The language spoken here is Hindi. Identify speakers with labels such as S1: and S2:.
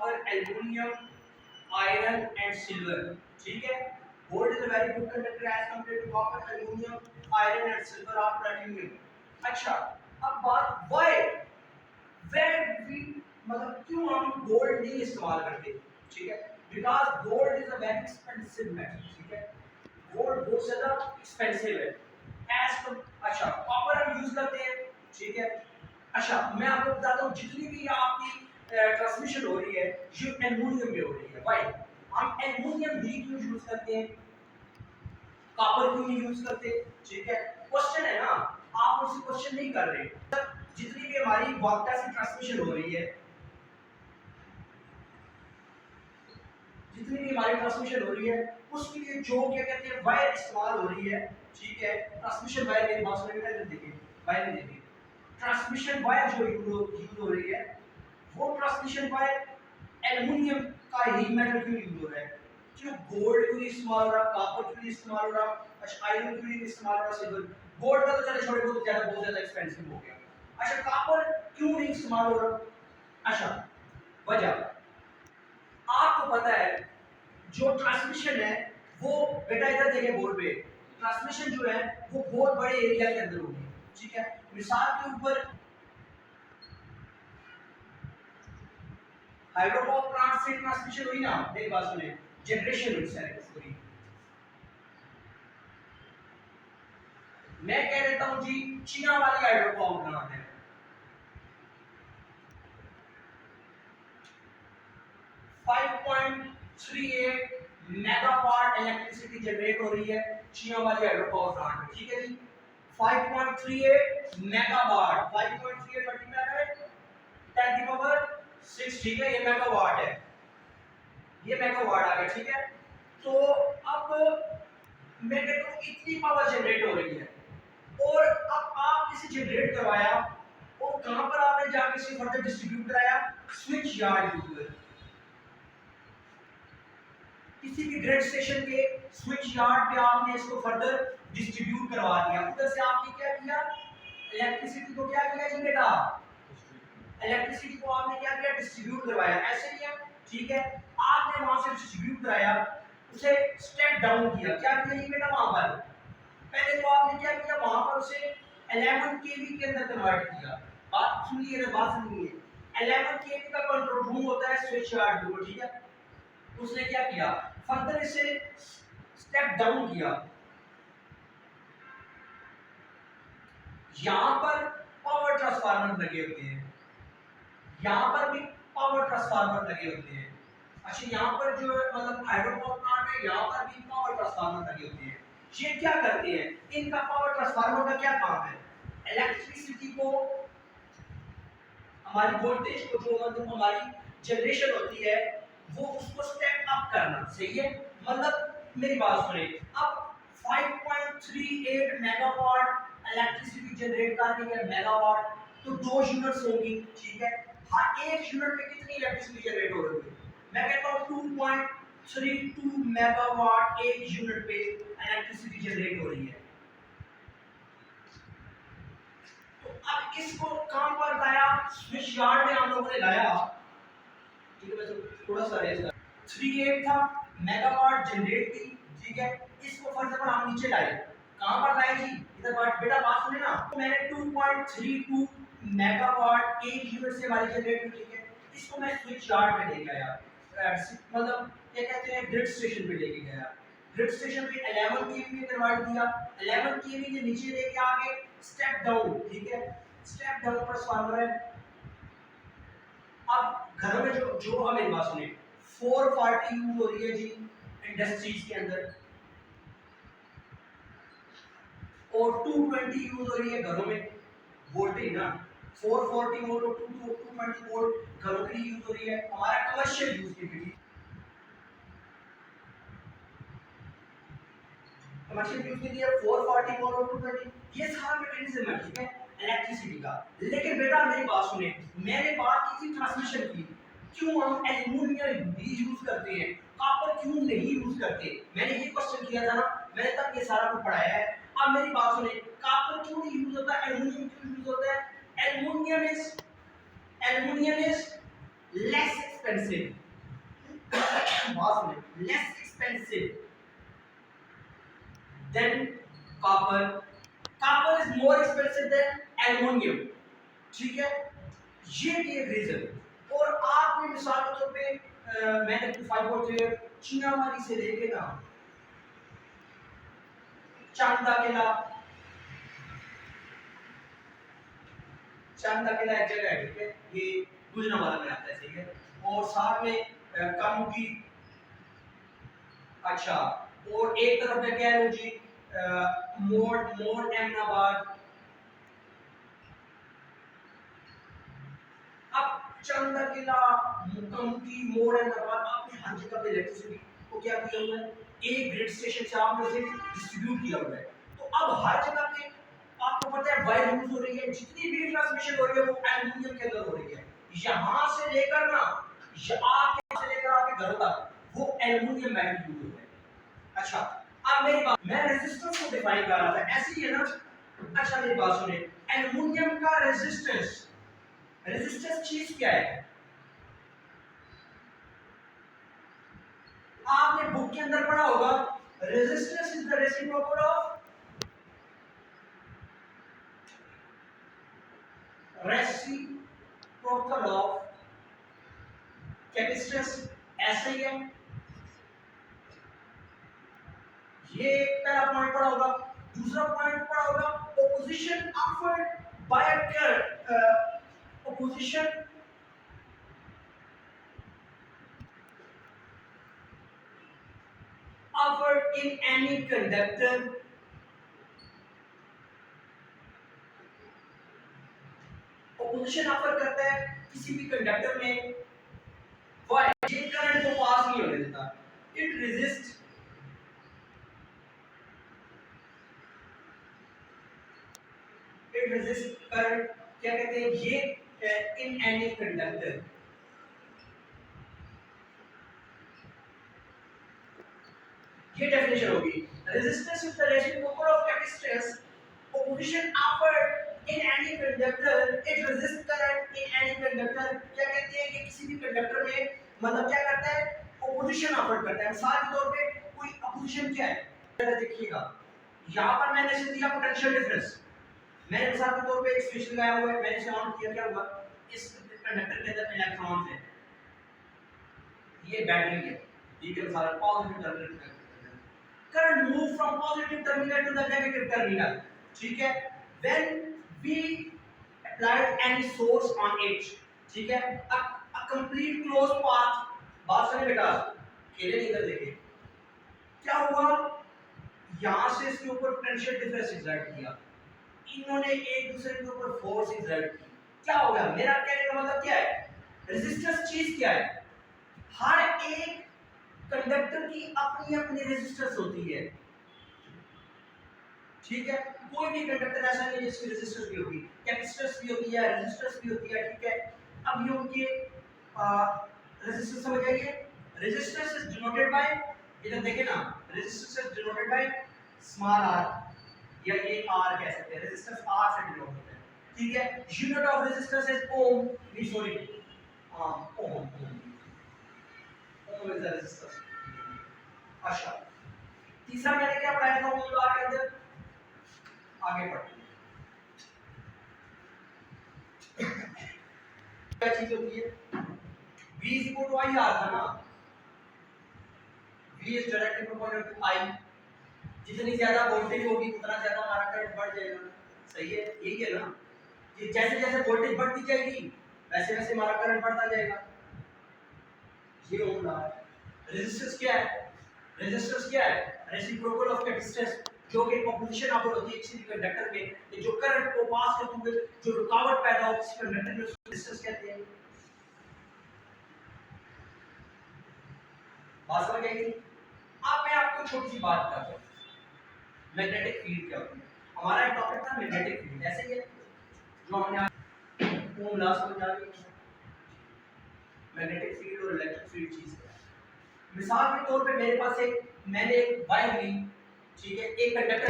S1: Copper, aluminium, iron and silver. ठीक है, gold is a very good conductor as compared to copper, aluminium, iron and silver और प्लैटिनम। अच्छा, अब बात व्हाई वेर वी मतलब क्यों हम गोल्ड नहीं इस्तेमाल करते। ठीक है, because gold is a very expensive metal. ठीक है, गोल्ड बहुत ज्यादा एक्सपेंसिव है एज। अच्छा, कॉपर हम यूज करते हैं। ठीक है, अच्छा मैं आपको बताता हूँ जितनी भी आपकी ट्रांसमिशन हो रही है ये एल्युमिनियम में हो रही है। भाई हम एल्युमिनियम ही क्यों यूज करते हैं, कॉपर क्यों नहीं यूज करते। ठीक है, क्वेश्चन है ना, आप मुझसे क्वेश्चन नहीं कर रहे। जितनी भी हमारी वार्ता से ट्रांसमिशन हो रही है, जितनी भी हमारी ट्रांसमिशन हो रही है उसके लिए जो क्या कहते हैं वायर इस्तेमाल हो रही है। ठीक है, ट्रांसमिशन वायर मेरी बात सुनिए बेटा, देखिए वायर नहीं देखिए, ट्रांसमिशन वायर जो यूज हो रही है वो ट्रांसमिशन वायर एल्युमिनियम का ही मेटल क्यों यूज हो रहा है। क्यों गोल्ड क्यों नहीं इस्तेमाल हो रहा, कॉपर क्यों नहीं इस्तेमाल हो रहा, अच्छा आयरन क्यों नहीं इस्तेमाल हो रहा, सिल्वर। गोल्ड का तो चले छोड़े, बहुत ज्यादा एक्सपेंसिव हो गया। अच्छा कॉपर क्यों नहीं इस्तेमाल हो रहा। अच्छा वजह आपको पता है, जो ट्रांसमिशन है वो बेटा इधर देखिए बोर्ड पे, ट्रांसमिशन जो है वो बहुत बड़े एरिया के अंदर होगी। ठीक है, मिसाल के ऊपर हाइड्रो पावर प्लांट से ट्रांसमिशन हुई ना, मेरी बात सुने, जनरेशन हुई सॉरी, मैं कह देता हूं जी चीना वाली हाइड्रो पावर प्लांट है, 5.38 मेगावाट इलेक्ट्रिसिटी जनरेट हो रही है चीना वाली हाइड्रो पावर प्लांट में। ठीक है जी, 5.38 मेगावाट, 5.38 मल्टीप्लाई करें 10 की पावर 6। ठीक है, ये मेगावाट है, ये मेगावाट आ गया। ठीक है, तो अब मैं कहता हूं इतनी पावर जनरेट हो रही है और अब आप इसे जनरेट करवाया और कहां पर आपने जाके इसे फर्दर डिस्ट्रीब्यूट कराया, स्विच यार्ड के ऊपर, किसी भी ग्रिड स्टेशन के स्विच यार्ड पे आपने इसको फर्दर डिस्ट्रीब्यूट करवा दिया। उधर से आपने क्या किया, इलेक्ट्रिसिटी को क्या किया जी बेटा, इलेक्ट्रिसिटी को आपने क्या किया, डिस्ट्रीब्यूट करवाया, ऐसे किया। ठीक है, आपने वहां से डिस्ट्रीब्यूट कराया, उसे स्टेप डाउन किया, क्या किया जी बेटा, वहां पर पहले तो आपने क्या किया, वहां पर उसे 11 केवी के अंदर कन्वर्ट किया। बात सुनिए ना, बात सुनिए, 11 केवी का कंट्रोल रूम होता है स्विच यार्ड में। ठीक है, उसने क्या किया, फर्दर इसे स्टेप डाउन किया, यहां पर पावर ट्रांसफार्मर लगे होते हैं, यहां पर भी पावर ट्रांसफार्मर लगे होते हैं। अच्छा यहाँ पर जो मतलब हाइड्रो पावर प्लांट है, यहाँ पर भी पावर ट्रांसफार्मर लगे होते हैं। ये क्या करते हैं, इनका पावर ट्रांसफार्मर का क्या काम है, इलेक्ट्रिसिटी को, हमारी वोल्टेज को, जो मतलब हमारी जनरेशन होती है वो उसको स्टेप अप करना। सही है, मतलब मेरी बात सुने, अब 5.38 मेगावाट इलेक्ट्रिसिटी जनरेट करनी है, मेगावाट तो 2 यूनिट्स होंगी। ठीक है, हर एक यूनिट में कितनी इलेक्ट्रिसिटी जनरेट हो रही है, मैं कहता हूं 2.32 मेगावाट एक यूनिट पे इलेक्ट्रिसिटी जनरेट हो रही है। तो अब इसको कहां पर लाया, स्विच यार्ड में हम लोगों ने लाया। ठीक है, मैं थोड़ा सा रेस कर, 38 था मेगावाट जनरेट की। ठीक है, इसको फर्स्ट पर हम नीचे लाए, कहां पर लाए जी, इधर बात बेटा बात सुने ना, तो मैंने 2.32 मेगावाट एक यूनिट से हमारी जनरेट हुई। ठीक है, इसको मैं स्विच यार्ड में लेके आया, मतलब क्या कहते हैं ग्रिड स्टेशन पे लेके गया, ग्रिड स्टेशन पे 11 केवी में कन्वर्ट किया, 11 केवी के नीचे लेके आके स्टेप डाउन। ठीक है, स्टेप डाउन ट्रांसफार्मर है। अब घरों में जो जो हमें बात सुने, 440 यूज हो रही है जी इंडस्ट्रीज के अंदर, और 220 यूज हो रही है घरों में, वोल्टेज ना 440 वोल्ट और 220 वोल्ट घरों के लिए यूज हो रही है, हमारा कमर्शियल यूज के लिए, कमर्शियल यूज के लिए 440 वोल्ट और 220, ये सारा मैकेनिज्म है। ठीक है, इलेक्ट्रिसिटी का। लेकिन बेटा मेरी बात सुने, मैंने बात की थी ट्रांसमिशन की, क्यों हम एल्युमिनियम भी यूज करते हैं, कॉपर क्यों नहीं यूज करते, मैंने ये क्वेश्चन किया था ना, मैंने तब ये सारा कुछ पढ़ाया है। अब मेरी बात सुने, कॉपर क्यों नहीं यूज होता, एल्युमिनियम क्यों यूज होता है, aluminium is less expensive, less expensive than copper, copper is more expensive than aluminium, ठीक है, ये भी एक रीजन। और आपने मिसाल के तौर पे मैंने फाइबर होते चीनामारी से लेके ना चांदा किला, चांदा किला एक जगह है, ठीक है, ये गुजरांवाला में आता है, ठीक है, और साथ में कामुकी, अच्छा, और एक तरफ मैं कह लूं जी मोर एमनाबाद। अब चंदा किला, मुकमकी, मोर एमनाबाद, आपने हर जगह पे इलेक्ट्रिसिटी को क्या किया हुआ है, एक ग्रिड स्टेशन से आपने उसे डिस्ट्रीब्यूट किया हुआ है। तो अब हर जगह पे आपको पता है वायर यूज हो रही है, जितनी भी ट्रांसमिशन हो रही है वो एल्युमिनियम के अंदर हो रही है, यहां से लेकर ना आपके से लेकर आपके घर तक वो एल्युमिनियम मेटल यूज होता है। अच्छा, अब मेरी बात, मैं रेजिस्टेंस को डिफाइन कर रहा था, ऐसे ही है ना। अच्छा मेरी बात सुने, एल्युमिनियम का रेजिस्टेंस, रेजिस्टेंस चीज क्या है? आपने बुक के अंदर पढ़ा होगा, resistance is the reciprocal of capacitance, ऐसे ही है। ये पहला पॉइंट पढ़ा होगा। दूसरा पॉइंट पढ़ा होगा, opposition offered by opposition offered in any conductor, opposition offer करता है किसी भी कंडक्टर में, why ये करंट को पास नहीं होने देता, इट रेजिस्ट करंट, क्या कहते हैं ये इन एनी कंडक्टर। ये डेफिनेशन होगी, resistance is the reciprocal of capacitance, opposition offered in any conductor, it resist current in any conductor. क्या कहते हैं ये किसी भी कंडक्टर में मतलब क्या करता है, ऑपोजिशन ऑफर करता है। मिसाल के तौर पे कोई ऑपोजिशन क्या है, देखिएगा यहां पर मैंने इसे दिया पोटेंशियल डिफरेंस, मैंने मिसाल के तौर पे एक स्विच लगाया हुआ है, मैंने इसे ऑन किया, क्या हुआ, इस कंडक्टर के अंदर इलेक्ट्रॉन्स हैं, ये बैटरी है, ये के सारा positive terminal, current move from positive terminal to the negative terminal, ठीक है, when we applied any source on it, ठीक है, a complete closed path, बात सुने बेटा, खेले नहीं इधर देखिए, क्या हुआ, यहां से इसके ऊपर पोटेंशियल डिफरेंस एग्जर्ट किया, इन्होंने एक दूसरे के ऊपर फोर्स एग्जर्ट की, क्या हो गया, मेरा कहने का मतलब क्या है, रेजिस्टेंस चीज क्या है, हर एक कंडक्टर की अपनी अपनी रेजिस्टेंस होती है, ठीक है, कोई भी कंडक्टर ऐसा नहीं है जिसकी रेजिस्टेंस भी होगी, कैपेसिटेंस भी होती है, रेजिस्टेंस भी होती है, ठीक है। अब ये उनके रेजिस्टेंस समझ आइए, रेजिस्टेंस इज डिनोटेड बाय, इधर देखिए ना, resistance is denoted by small r, या ये r कह सकते हैं, रेजिस्टेंस r से डिनोट होता है, ठीक है। Unit of resistance is ohm, नहीं sorry, ohm is the resistance. अच्छा, तीसरा मैंने क्या पढ़ाया था ओम लॉ के अंदर, आगे बढ़ते हैं, क्या चीज होती है, V is equal to I R था ना, V is directly proportional to I, जितनी ज्यादा वोल्टेज होगी उतना ज्यादा हमारा करंट बढ़ जाएगा, सही है, यही है ना, कि जैसे जैसे वोल्टेज बढ़ती जाएगी वैसे वैसे हमारा करंट बढ़ता जाएगा, ये ओम लॉ है। रेजिस्टेंस क्या है, रेजिस्टेंस क्या है, रेसिप्रोकल ऑफ कैपेसिटेंस, जो कि ऑपोजिशन ऑफर होती है किसी भी कंडक्टर में, कि जो करंट को पास करते हुए जो रुकावट पैदा हो किसी कंडक्टर में, उसको रेजिस्टेंस कहते हैं। बात समझ आई? अब मैं आपको छोटी सी बात करता हूं, मैग्नेटिक फील्ड क्या होती है, हमारा एक टॉपिक था मैग्नेटिक फील्ड, ऐसे ही है जो हमने ओम लॉ समझ आ गई, मैग्नेटिक फील्ड और इलेक्ट्रिक फील्ड चीज है। मिसाल के तौर पे मेरे पास एक, मैंने एक वायर ली, ठीक है, एक कंडक्टर